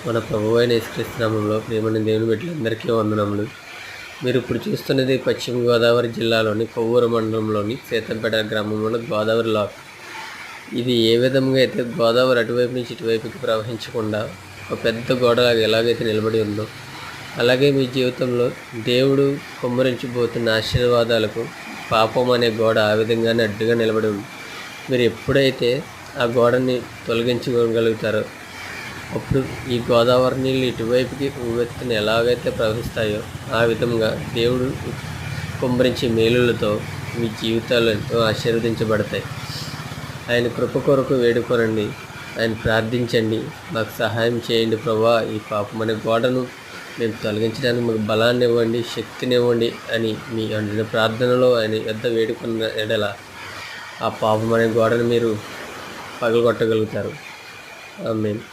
మన ప్రభువైన యేసుక్రీస్తు నామములో ప్రియమైన దేవుని బిడ్డలందరికీ వందనములు. మీరు ఇప్పుడు చూస్తున్నది పశ్చిమ గోదావరి జిల్లాలోని కొవ్వూరు మండలంలోని సీతంపేట గ్రామంలో గోదావరి లాక్. ఇది ఏ విధంగా అయితే గోదావరి అటువైపు నుంచి ఇటువైపుకి ప్రవహించకుండా ఒక పెద్ద గోడలాగా ఎలాగైతే నిలబడి ఉందో, అలాగే మీ జీవితంలో దేవుడు కుమ్మరించబోతున్న ఆశీర్వాదాలకు పాపం అనే గోడ ఆ విధంగానే అడ్డుగా నిలబడి ఉంది. మీరు ఎప్పుడైతే ఆ గోడని తొలగించుకోగలుగుతారో అప్పుడు ఈ గోదావరి నీళ్ళు ఇటువైపుకి ఉవ్వెత్తున ఎలాగైతే ప్రవహిస్తాయో ఆ విధంగా దేవుడు కుమ్మరించే మేలులతో మీ జీవితాలు ఎంతో ఆశీర్వదించబడతాయి. ఆయన కృప కొరకు వేడుకోనండి, ఆయన ప్రార్థించండి. మాకు సహాయం చేయండి ప్రభా, ఈ పాపమనే గోడను మేము తొలగించడానికి మాకు బలాన్ని ఇవ్వండి, శక్తినివ్వండి అని మీ అందిన ప్రార్థనలో ఆయన యొద్ద వేడుకున్న ఎడల ఆ పాపమనే గోడను మీరు పగలగొట్టగలుగుతారు. ఆమేన్.